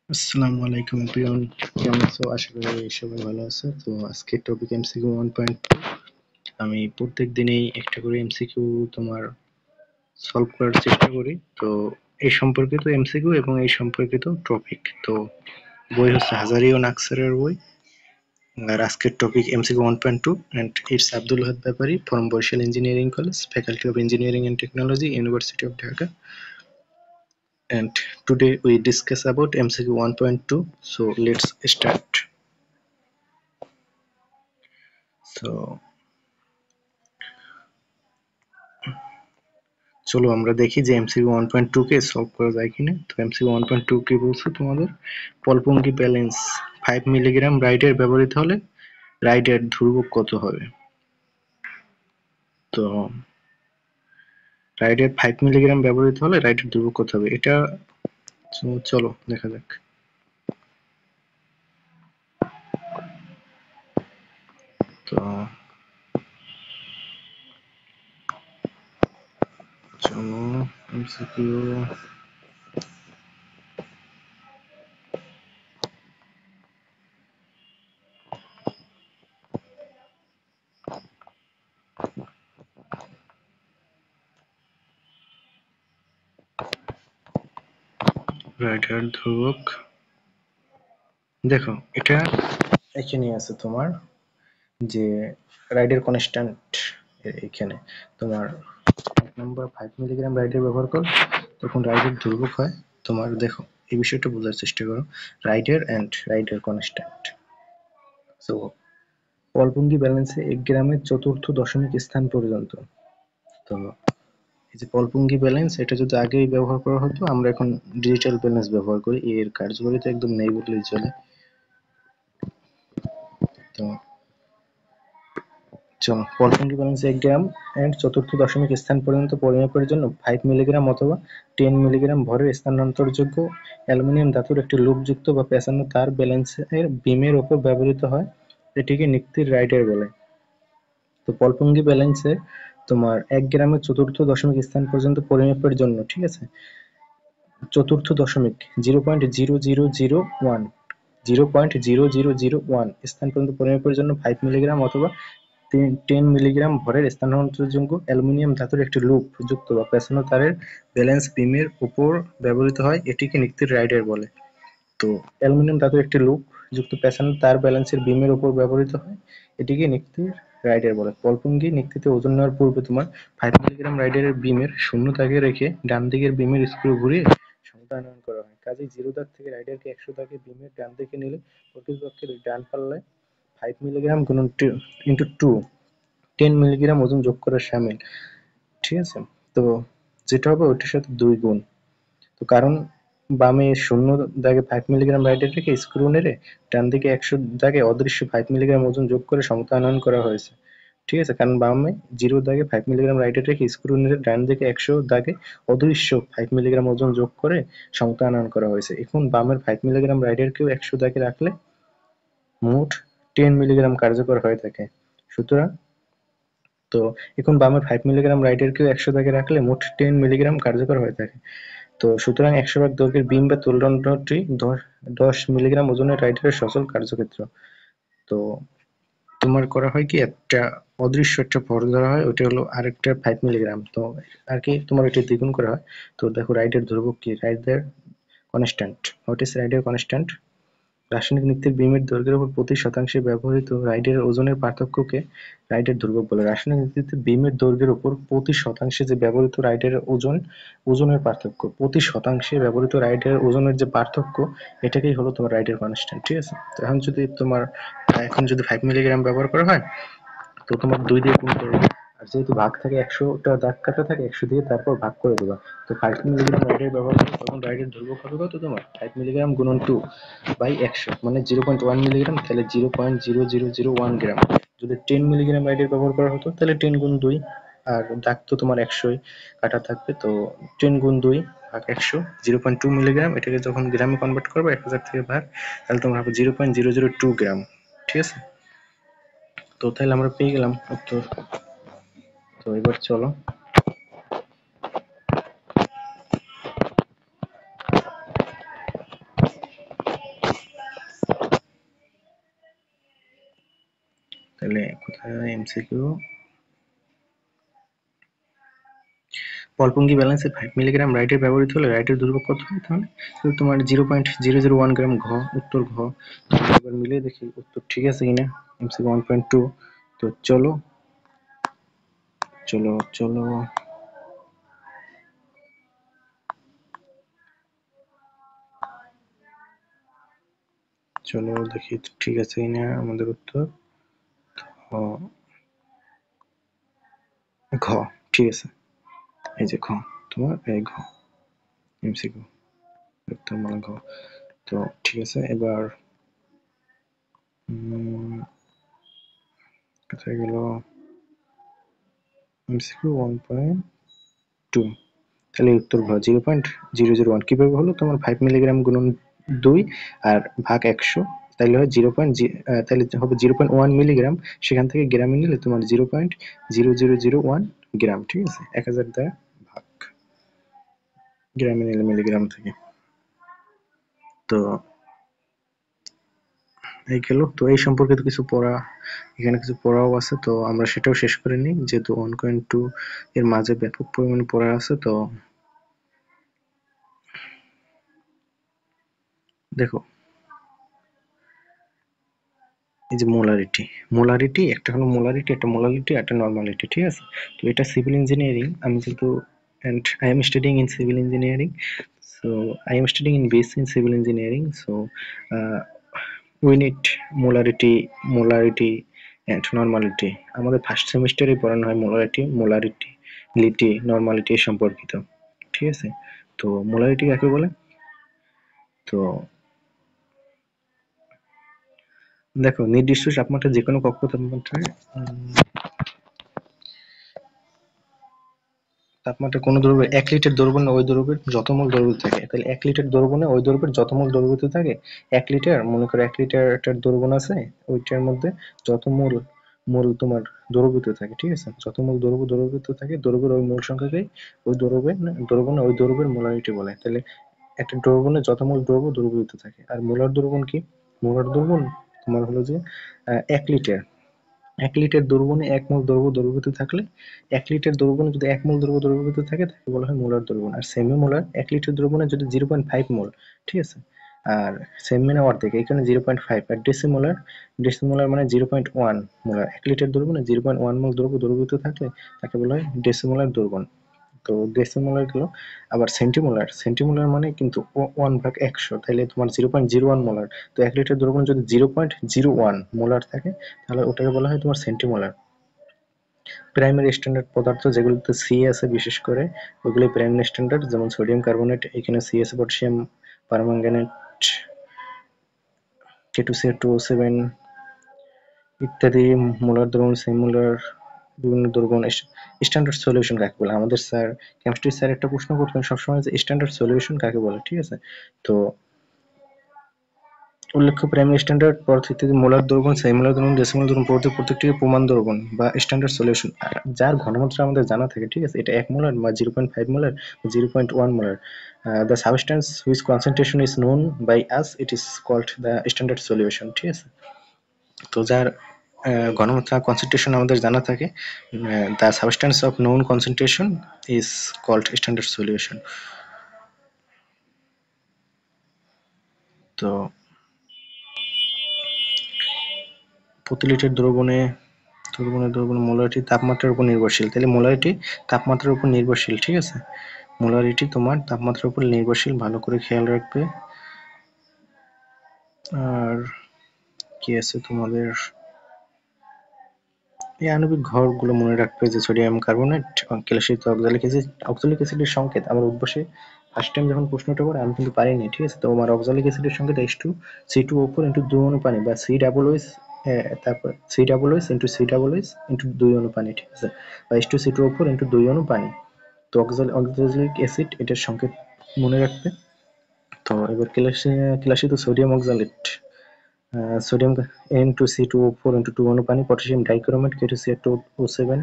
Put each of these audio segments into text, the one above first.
আসসালামু আলাইকুম এভরিওয়ান, কেমন আছো? আশা করি সবাই ভালো আছে। তো আজকের টপিক এমসিকিউ 1.2। আমি প্রত্যেক দিনেই একটা করে এমসিকিউ তোমার সলভ করার চেষ্টা করি। তো এই সম্পর্কিত এমসিকিউ এবং এই সম্পর্কিত টপিক। তো বই হচ্ছে হাজারী ও নাকসারের বই। আর আজকের topic MCQ 1.2 and it's Abdul Had Bepari from Barishal engineering college, faculty of engineering and technology, university of Dhaka. And today we discuss about MCQ 1.2. So let's start. So চলো আমরা দেখি যে এমসিকিউ 1.2 কে সলভ করা যায় কিনা। তো এমসিকিউ 1.2 কি বলছে তোমাদের? পলপঙ্গি ব্যালেন্স 5 মিলিগ্রাম রাইডের ব্যবহৃত হলে রাইডের ধ্রুবক কত হবে? তো রাইডের 5 মিলিগ্রাম ব্যবহৃত হলে রাইডের ধ্রুবক কত হবে, এটা চলো দেখা যাক। তো চলো এমসিকিউ রাইডের ধ্রুবক, দেখো এটা এখানে আছে তোমার যে রাইডের কনস্ট্যান্ট। এখানে তোমার এক নম্বর 5 মিলিগ্রাম রাইডের ব্যবহার কর, তখন রাইডের ধ্রুবক হয় তোমার। দেখো এই বিষয়টা বোঝার চেষ্টা করো, রাইডের অ্যান্ড রাইডের কনস্ট্যান্ট। সো পলপঙ্গি ব্যালেন্সে 1 গ্রামের চতুর্থ দশমিক স্থান পর্যন্ত। তো এই যে পলপঙ্গি ব্যালেন্স, এটা যদি আগেই ব্যবহার করা হতো, আমরা এখন ডিজিটাল ব্যালেন্স ব্যবহার করি, এর কার্যকারিতা একদম নেই বললেই চলে। তো চলো, পলপঙ্গি ব্যালেন্স 1 গ্রাম এন্ড চতুর্থ দশমিক স্থান পর্যন্ত পরিমাপের জন্য 5 মিলিগ্রাম অথবা 10 মিলিগ্রাম ভরের স্থানান্তরযোগ্য অ্যালুমিনিয়াম ধাতুর একটি লুপযুক্ত বা পেঁচানো তার ব্যালেন্সের বিমের উপর ব্যবহৃত হয়, এটিকে নিক্তির রাইডার বলে। তো পলপঙ্গি ব্যালেন্সে তোমার 1 গ্রামের চতুর্থ দশমিক স্থান পর্যন্ত পরিমাপের জন্য, ঠিক আছে, চতুর্থ দশমিক 0.0001 0.0001 স্থান পর্যন্ত পরিমাপের জন্য 5 মিলিগ্রাম অথবা 10 মিলিগ্রাম ভরের স্থানান্তরযোগ্য অ্যালুমিনিয়াম ধাতুর একটি লুপ যুক্ত বা পেঁচানো তারের ব্যালেন্স বিমের উপর ব্যবহৃত হয়, এটিকে নিক্তির রাইডার বলে। তো অ্যালুমিনিয়াম ধাতুর একটি লুপ যুক্ত পেঁচানো তার ব্যালেন্সের বিমের উপর ব্যবহৃত হয়, এটিকে নিক্তির রাইডার বলে। পলপঙ্গি নিক্তিতে ওজন নেওয়ার পূর্বে তোমার 5 মিলিগ্রাম রাইডারের বিমের শূন্য দাগে রেখে ডান দিকের বিমের স্ক্রু ঘুরিয়ে সমতা আনয়ন করা হয়। কাজেই 0 দাগ থেকে রাইডারকে 100 দাগে বিমের ডান দিকে নিলে প্রকৃতপক্ষে ডান পাল্লায় 5 মিলিগ্রাম গুণন ইন্টু 2 10 মিলিগ্রাম ওজন যোগ করা শামিল, ঠিক আছে। তো যেটা হবে ওইটার সাথে 2 গুণ। তো কারণ বামে শূন্য দাগে 5 মিলিগ্রাম রাইডার রেখে স্ক্রু নেড়ে ডান দিকে 100 দাগে অদৃশ্য 5 মিলিগ্রাম ওজন যোগ করে সমতা আনয়ন করা হয়েছে, ঠিক আছে। কারণ বামে 0 দাগে 5 মিলিগ্রাম রাইডার রেখে স্ক্রু নেড়ে ডান দিকে 100 দাগে অদৃশ্য 5 মিলিগ্রাম ওজন যোগ করে সমতা আনয়ন করা হয়েছে। এখন বামের 5 মিলিগ্রাম রাইডারকেও 100 দাগে রাখলে মোট 10 মিলিগ্রাম কার্যকর হয়ে থাকে। সুতরাং তো এখন বামের 5 মিলিগ্রাম রাইডারকেও 100 দাগে রাখলে মোট 10 মিলিগ্রাম কার্যকর হয়ে থাকে। তো সুতরাং 100 ভাগ দৈর্ঘ্যের বিম বা তুলদণ্ডটি 10 মিলিগ্রাম ওজনের রাইডারের সচল কার্যক্ষেত্র। তো তোমার করা হয় কি, একটা অদৃশ্য একটা ভর ধরা হয়, ওটা হলো আরেকটা 5 মিলিগ্রাম। তো আর কি তোমার এটা দ্বিগুণ করা হয়। তো দেখো রাইডের ধ্রুবক কি, রাইডের কনস্ট্যান্ট। হোয়াট ইজ রাইডের কনস্ট্যান্ট? রাসায়নিক নিত্যের বিমের দৈর্ঘ্যের উপর প্রতি শতাংশে ব্যবহৃত রাইডের ওজনের পার্থক্যকে রাইডের ধ্রুবক বলে। রাসায়নিক নিত্যে বিমের দৈর্ঘ্যের উপর প্রতি শতাংশে যে ব্যবহৃত রাইডের ওজনের পার্থক্য, প্রতি শতাংশে ব্যবহৃত রাইডের ওজনের যে পার্থক্য, এটাকেই হলো তোমার রাইডের কনস্ট্যান্ট, ঠিক আছে। তো এখন যদি 5 মিলিগ্রাম ব্যবহার করা হয়, তো তোমার 2 দিয়ে গুণ করবে। আর যেহেতু ভাগ থাকে, 100টা দাগ কাটা থাকে, 100 দিয়ে তারপর ভাগ করে দেবা। তো 5 মিলিগ্রাম রাইডের ব্যবহার করলে তখন রাইডের ধ্রুবক হবে কত তোমার? 5 মিলিগ্রাম গুণন 2 বাই 100 মানে 0.1 মিলিগ্রাম, তাহলে 0.0001 গ্রাম। যদি 10 মিলিগ্রাম রাইডের ব্যবহার করা হতো তাহলে 10 গুণ 2, আর দাগ তো তোমার 100ই কাটা থাকবে। তো 10 গুণ 2 ভাগ 100, 0.2 মিলিগ্রাম। এটাকে যখন গ্রামে কনভার্ট করবে 1000 থেকে ভাগ, তাহলে তোমার হবে 0.002 গ্রাম, ঠিক আছে। তো তাহলে আমরা পেয়ে গেলাম উত্তর। তো এবার চলো তাহলে কোথায় এমসিকিউ, পলপঙ্গি ব্যালেন্সে 5 মিলিগ্রাম রাইটের ব্যবহৃত হলে রাইটের দুর্ভোগ কত হয়? তাহলে তোমার 0.001 গ্রাম। ঘ, উত্তর ঘ। এবার মিলিয়ে দেখি উত্তর ঠিক আছে কিনা। এমসিকিউ 1.2। তো চলো চলো চলো চলো দেখি ঠিক আছে কিনা আমাদের উত্তর। ঘ ঠিক আছে, এই যে ঘ, তোমার এই ঘ এমসিকিউ উত্তর মানে ঘ। তো ঠিক আছে, এবার কোথায় গেল এমসিকিউ 1.2। তাহলে উত্তর ঘ, 0.001। কিভাবে হলো? তোমার 5 মিলিগ্রাম গুণন 2 আর ভাগ 100, তাহলে হয় তাহলে হবে 0.1 মিলিগ্রাম। সেখান থেকে গ্রামে নিলে তোমার 0.0001 গ্রাম। ঠিক আছে, 1000 দ্বারা ভাগ, গ্রামে নিলে মিলিগ্রাম থেকে। তো এই গেল। তো এই সম্পর্কিত কিছু পড়া, এখানে কিছু পড়াও আছে, তো আমরা সেটাও শেষ করে নিই, যেহেতু 1.2 এর মাঝে ব্যাপক পরিমাণে পড়া আছে। তো দেখো, এই যে মোলারিটি একটা হলো মোলারিটি, একটা মোলালিটি, একটা নর্মালিটি। ঠিক আছে, তো এটা সিভিল ইঞ্জিনিয়ারিং, আমি যেহেতু and I am studying in civil engineering, so I am studying in BSc in civil engineering, so we need molarity and normality. আমাদের ফার্স্ট সেমিস্টারে পড়ানো হয় লিটি, নর্মালিটি সম্পর্কিত। ঠিক আছে, তো মোলারিটি কাকে বলে? তো দেখো, নির্দিষ্ট তাপমাত্রা যে কোনো কক্ষ তাপমাত্রায় কোন দ্রব্যের 1 লিটার দ্রবণে ওই দ্রব্যের যত মোল দ্রবীভূত থাকে। তাহলে 1 লিটার দ্রবণে ওই দ্রব্যের যত মোল দ্রবীভূত থাকে, 1 লিটার, মনে করো 1 লিটার একটা দ্রবণ আছে, ওইটার মধ্যে যত মোল তোমার দ্রবীভূত থাকে। ঠিক আছে, যত মোল দ্রবীভূত থাকে, দ্রব্যের ওই মোল সংখ্যাকেই ওই দ্রব্যের মোলারিটি বলে। তাহলে একটা দ্রবণে যত মোল দ্রবীভূত থাকে। আর মোলার দ্রবণ কি? মোলার দ্রবণ তোমার হলো যে 1 লিটার, 1 লিটার দ্রবণে 1 মোল দ্রব্য দ্রবীভূত থাকলে, 1 লিটার দ্রবণে যদি 1 মোল দ্রব্য দ্রবীভূত থাকে, তাকে বলা হয় মোলার দ্রবণ। আর সেমি মোলার 1 লিটার দ্রবণে যদি 0.5 মোল, ঠিক আছে, আর সেমি মানে অর্ধেক, এই কারণে 0.5। আর ডেসিমোলার মানে 0.1 মোলার। 1 লিটার দ্রবণে 0.1 মোল দ্রব্য দ্রবীভূত থাকলে তাকে বলা হয় ডেসিমোলার দ্রবণ। তো ডেসিমোলার গেল। আবার সেন্টিমোলার মানে কিন্তু 1/100, তাহলে তোমার 0.01 মোলার। তো 1 লিটার দ্রবণ যদি 0.01 মোলার থাকে, তাহলে ওটাকে বলা হয় তোমার সেন্টিমোলার। প্রাইমারি স্ট্যান্ডার্ড পদার্থ যেগুলোতে সি আছে বিশেষ করে, ওগুলো প্রাইমারি স্ট্যান্ডার্ড, যেমন সোডিয়াম কার্বনেট, এখানে সি আছে, পটাশিয়াম পারম্যাঙ্গানেট, K2CO2O7 ইত্যাদি। মোলার দ্রবণ, সেমোলার, বিভিন্ন দ্রবণ। স্ট্যান্ডার্ড সলিউশন কাকে বলে? আমাদের স্যার, কেমিস্ট্রি স্যার একটা প্রশ্ন করতেন সবসময় যে স্ট্যান্ডার্ড সলিউশন কাকে বলে। ঠিক আছে, তো উল্লেখ্য প্রাইমারি স্ট্যান্ডার্ড পদার্থ ইত্যাদি মোলার দ্রবণ, সেমোলার দ্রবণ, ডেসিমোলার দ্রবণ প্রত্যেকটিকে প্রমাণ দ্রবণ বা স্ট্যান্ডার্ড সলিউশন, যার ঘনমাত্রা আমাদের জানা থাকে। ঠিক আছে, এটা 1 মোলার বা 0.5 molar, 0.1 molar. The substance whose concentration is known by us, it is called the standard solution. ঠিক আছে, তো যার ঘনমাত্রা কনসেন্ট্রেশন আমাদের জানা থাকে, the substance of known concentration is called standard solution. তো প্রতি লিটার দ্রবণে মোলারিটি তাপমাত্রার উপর নির্ভরশীল। তাহলে মোলারিটি তাপমাত্রার উপর নির্ভরশীল। ঠিক আছে, মোলারিটি তোমার তাপমাত্রার উপর নির্ভরশীল, ভালো করে খেয়াল রাখবে। আর কি আছে তোমাদের, এই আণবিক ঘরগুলো মনে রাখবে, যে সোডিয়াম কার্বনেট, ক্যালসিয়াম অক্সালিক অ্যাসিডের সংকেত। আমার উদ্বাসে ফার্স্ট টাইম যখন প্রশ্নটা করে আমি কিন্তু পারিনি। ঠিক আছে, তো আমার অক্সালিক অ্যাসিডের সংকেত H2C2O4 ইন্টু 2 অণু পানি, বা তারপর C+H ইন্টু 2 অণু পানি। ঠিক আছে, বা H2C2O4 ইন্টু 2 অণু পানি। তো অক্সালিক অ্যাসিড, এটার সংকেত মনে রাখবে। তো এবার ক্লাসিত sodium oxalate, sodium N2C2O4 into 2 অণু পানি, পটাশিয়াম ডাইক্রোমেট K2CO2O7,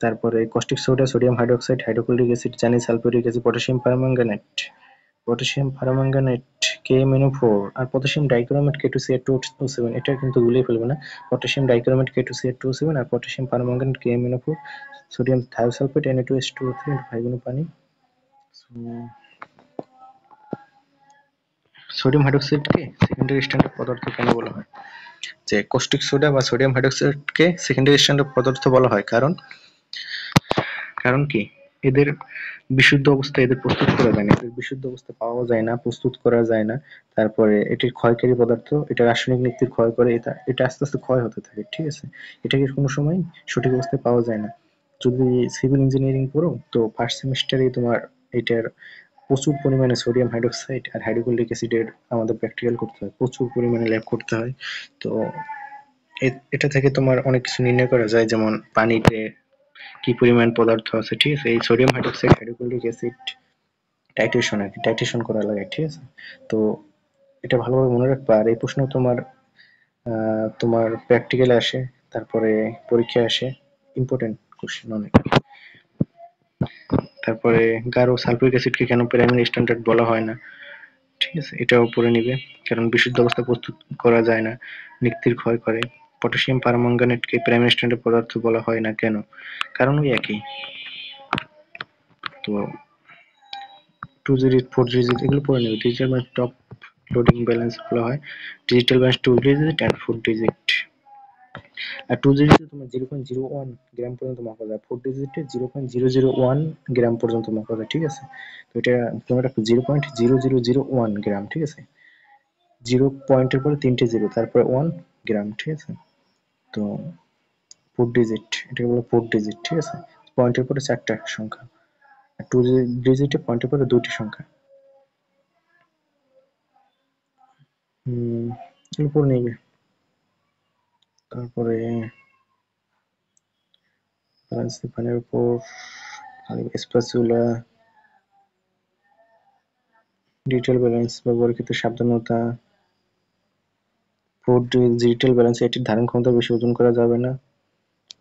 তারপরে caustic soda, sodium hydroxide, hydrochloric acid জানি, sulphuric acid, potassium permanganate, potassium permanganate KMnO4 আর পটাশিয়াম ডাইক্রোমেট K2Cr2O7, এটা কিন্তু ভুলেই ফেলবে না। পটাশিয়াম ডাইক্রোমেট K2Cr2O7 আর potassium permanganate KMnO4, sodium thiosulphate Na2H2O3 5 পানি। সোডিয়াম হাইড্রোক্সাইডকে সেকেন্ডারি স্ট্যান্ডার্ড পদার্থ কেন বলা হয়? যে কস্টিক সোডা বা সোডিয়াম হাইড্রোক্সাইডকে সেকেন্ডারি স্ট্যান্ডার্ড পদার্থ বলা হয় কারণ কারণ কি, এদের বিশুদ্ধ অবস্থায় এদের প্রস্তুত করা যায় না, এদের বিশুদ্ধ অবস্থা পাওয়া যায় না, প্রস্তুত করা যায় না। তারপরে এটির ক্ষয়কারী পদার্থ, এটা রাসায়নিক নিক্তির ক্ষয় করে, এটা আস্তে আস্তে ক্ষয় হতে থাকে, ঠিক আছে। এটাকে কোনো সময় সঠিক অবস্থায় পাওয়া যায় না। যদি সিভিল ইঞ্জিনিয়ারিং পড়ো তো ফার্স্ট সেমিস্টারে তোমার এটার প্রচুর পরিমাণে সোডিয়াম হাইড্রোক্সাইড আর হাইড্রোক্লোরিক অ্যাসিডের আমাদের প্র্যাকটিক্যাল করতে হয়, প্রচুর পরিমাণে ল্যাব করতে হয়। তো এটা থেকে তোমার অনেক কিছু নির্ণয় করা যায়, যেমন পানিতে কি পরিমাণ পদার্থ আছে, ঠিক আছে। এই sodium hydroxide hydrochloric acid titration আর কি, টাইট্রেশন করা লাগে, ঠিক আছে। তো এটা ভালোভাবে মনে রাখবা। আর এই প্রশ্ন তোমার তোমার প্র্যাকটিক্যালে আসে, তারপরে পরীক্ষায় আসে, ইম্পর্টেন্ট কোশ্চেন অনেক। তারপরে গাঢ় সালফিউরিক অ্যাসিডকে কেন প্রাইমারি স্ট্যান্ডার্ড বলা হয় না, ঠিক আছে, এটাও পড়ে নিবে। কারণ বিশুদ্ধ অবস্থা প্রস্তুত করা যায় না, নিক্তির ক্ষয় করে। পটাশিয়াম পারম্যাঙ্গানেটকে প্রাইমারি স্ট্যান্ডার্ড পদার্থ বলা হয় না কেন, কারণ ওই একই। তো 2 ডিজিট 4 ডিজিট এগুলো পড়ে নেবে। Digital balance top loading balance বলা হয়, digital balance 2 digit and 4 digit. আর 2 ডিজিটে তোমার 0.01 গ্রাম পর্যন্ত মাপা যায়, 4 ডিজিটে 0.001 গ্রাম পর্যন্ত মাপা যায়, ঠিক আছে। তো এটা তোমরা রাখো 0.0001 গ্রাম, ঠিক আছে। 0 পয়েন্টের পরে 3টে জিরো, তারপরে 1 গ্রাম, ঠিক আছে। তো 4 ডিজিট, এটাকে বলে 4 ডিজিট, ঠিক আছে। পয়েন্টের পরে 4টা সংখ্যা, আর 2 ডিজিটে পয়েন্টের পরে 2টি সংখ্যা। এরপর নেবে। তারপরে ফ্রান্সিপানের উপর স্প্যাচুলা, ডিজিটাল ব্যালেন্স, ব্যবহারকৃত সাবধানতা। ডিজিটাল ব্যালেন্স, এটির ধারণ ক্ষমতা বেশি, ওজন করা যাবে না।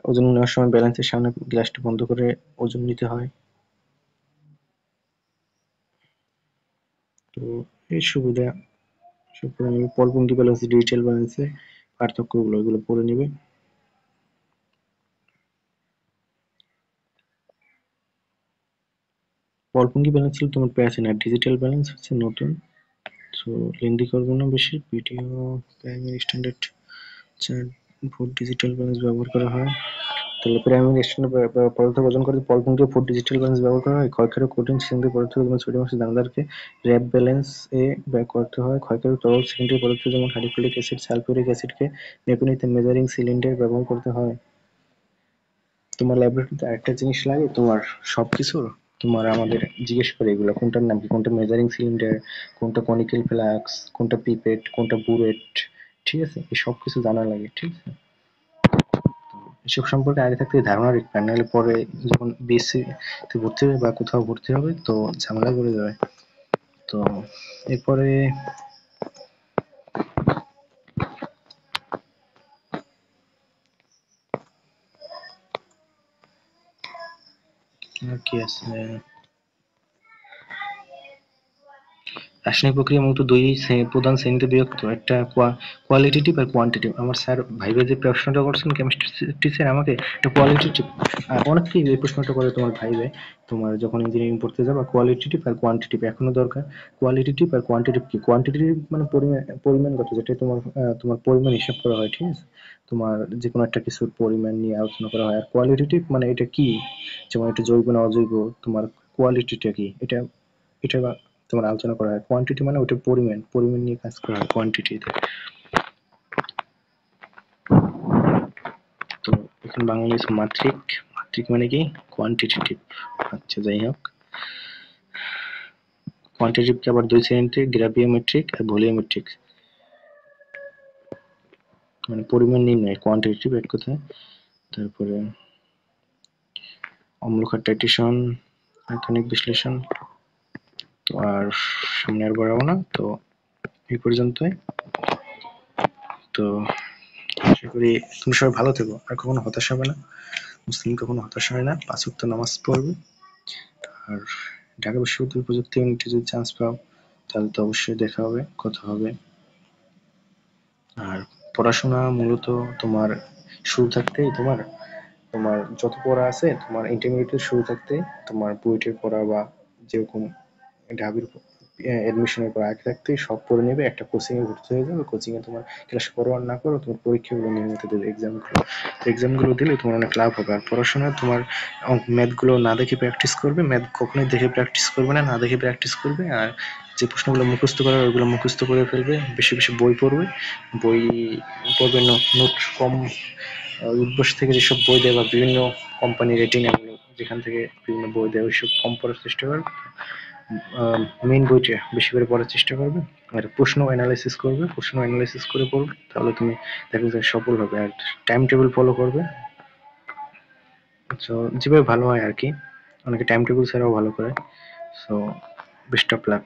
ওজন নেওয়ার সময় ব্যালেন্সের সামনে গ্লাসটি বন্ধ করে ওজন নিতে হয়। তো এই সুবিধা সব পড়ে নিবে। পলপঙ্কি ব্যালেন্স ডিজিটাল ব্যালেন্সে পার্থক্যগুলো এগুলো পড়ে নিবে। পলপঙ্কি ব্যালেন্স ছিল তোমার প্রাচীন, আর ডিজিটাল ব্যালেন্স হচ্ছে নতুন। সো লেন্দি করবো না বেশি, video primary standard 4 digital balance ব্যবহার করা হয়। তাহলে প্রাইমারি স্ট্যান্ডার্ড পদার্থ ওজন করে পলপঙ্কি 4 ডিজিটাল ব্যালেন্স ব্যবহার করা হয়। ক্ষয়কারী কঠিন সেকেন্ডারি পদার্থ যেমন সোডিয়াম অক্সাইড দানাদারকে র্যাপ ব্যালেন্স এ ব্যয় করতে হয়। ক্ষয়কারী তরল সেকেন্ডারি পদার্থ যেমন হাইড্রোক্লোরিক অ্যাসিড সালফিউরিক অ্যাসিডকে মেপে নিতে মেজারিং সিলিন্ডার ব্যবহার করতে হয়। তোমার ল্যাবরেটরিতে আরেকটা জিনিস লাগে, তোমার সবকিছুর তোমার আমাদের জিজ্ঞেস করে এগুলো কোনটার নাম কি, কোনটা মেজারিং সিলিন্ডার, কোনটা কনিক্যাল ফ্লাস্ক, কোনটা পিপেট, কোনটা বুরেট, ঠিক আছে। এই সব কিছু জানা লাগে, ঠিক আছে। এসব সম্পর্কে আগে থাকতে ধারণা রাখবে, নাহলে পরে যখন বিএসসি তে ভর্তি হবে বা কোথাও ভর্তি হবে তো ঝামেলা করে যাবে। তো এরপরে আর কি আছে, রাসায়নিক প্রক্রিয়া মূলত দুই প্রধান শ্রেণীতে বিভক্ত, একটা কোয়ালিটেটিভ আর কোয়ান্টিটেটিভ। আমার স্যার ভাইবে যে প্রশ্নটা করছেন কেমিস্ট্রি টিচার আমাকে, এটা কোয়ালিটেটিভ। অনেকেই এই প্রশ্নটা করে তোমার ভাইবে, তোমার যখন ইঞ্জিনিয়ারিং পড়তে যাবা, কোয়ালিটেটিভ আর কোয়ান্টিটেটিভ এখনো দরকার। কোয়ালিটেটিভ আর কোয়ান্টিটেটিভ কি, কোয়ান্টিটেটিভ মানে পরিমাণগত, যেটা তোমার তোমার পরিমাণ হিসাব করা হয়, ঠিক আছে। তোমার যে কোনো একটা কিছুর পরিমাণ নিয়ে আলোচনা করা হয়। আর কোয়ালিটেটিভ মানে এটা কি, যেমন এটা জৈব না অজৈব, তোমার কোয়ালিটিটা কি, এটা এটা তোমার আলোচনা করা হয়। কোয়ান্টিটি মানে ওটা পরিমাণ, পরিমাণ নিয়ে কাজ করা হয় কোয়ান্টিটিতে। তো এখন বাংলা মাত্রিক, মাত্রিক মানে কি কোয়ান্টিটেটিভ। আচ্ছা যাই হোক, কোয়ান্টিটেটিভকে আবার দুই শ্রেণীতে, গ্রাভিওমেট্রিক আর ভলিওমেট্রিক। মানে পরিমাণ নির্ণয় কোয়ান্টিটেটিভ এক কথায়। তারপরে অম্লক্ষার টাইট্রেশন, রাসায়নিক বিশ্লেষণ। তো আর সামনে আর বাড়াবো না, তো এই পর্যন্তই। তো আশা করি তুমি সবাই ভালো থেকো, আর কখনো হতাশ হবে না। মুসলিম কখনো হতাশ হয় না, 5 ওয়াক্ত নামাজ পড়বে। আর ঢাকা বিশ্ববিদ্যালয় প্রযুক্তি ইউনিটে যদি চান্স পাও তাহলে তো অবশ্যই দেখা হবে, কথা হবে। আর পড়াশোনা মূলত তোমার শুরু থাকতেই তোমার তোমার যত পড়া আছে তোমার ইন্টারমিডিয়েটের শুরু থাকতে তোমার বুয়েটের পড়া বা যেরকম ঢাবির এডমিশনের পর আগে থাকতেই সব পড়ে নেবে, একটা কোচিং এ ভর্তি হয়ে যাবে। কোচিং এ তোমার ক্লাস করো আর না করো, তোমার পরীক্ষাগুলো নিয়মিত দেবে, এক্সামগুলো দিলে তোমার অনেক লাভ হবে। আর পড়াশোনায় তোমার ম্যাথ গুলো না দেখে প্র্যাকটিস করবে, ম্যাথ কখনোই দেখে প্র্যাকটিস করবে না, না দেখে প্র্যাকটিস করবে। আর যে প্রশ্নগুলো মুখস্থ করার ওইগুলো মুখস্থ করে ফেলবে, বেশি বেশি বই পড়বে, বই পড়বে, নোট কম উদ্বোস থেকে যেসব বই দেয় বা বিভিন্ন কোম্পানি রেটিং এগুলো যেখান থেকে বিভিন্ন বই দেয় ওইসব কম পড়ার চেষ্টা করবে। মেইন বইটা বেশি করে পড়ার চেষ্টা করবে। আর প্রশ্ন অ্যানালাইসিস করবে, প্রশ্ন অ্যানালাইসিস করে পড়বে, তাহলে তুমি দেখবে যে সফল হবে। আর টাইম টেবিল ফলো করবে, সো যেভাবে ভালো হয় আর কি। অনেকে টাইম টেবিল ছাড়াও ভালো করে। So best of luck.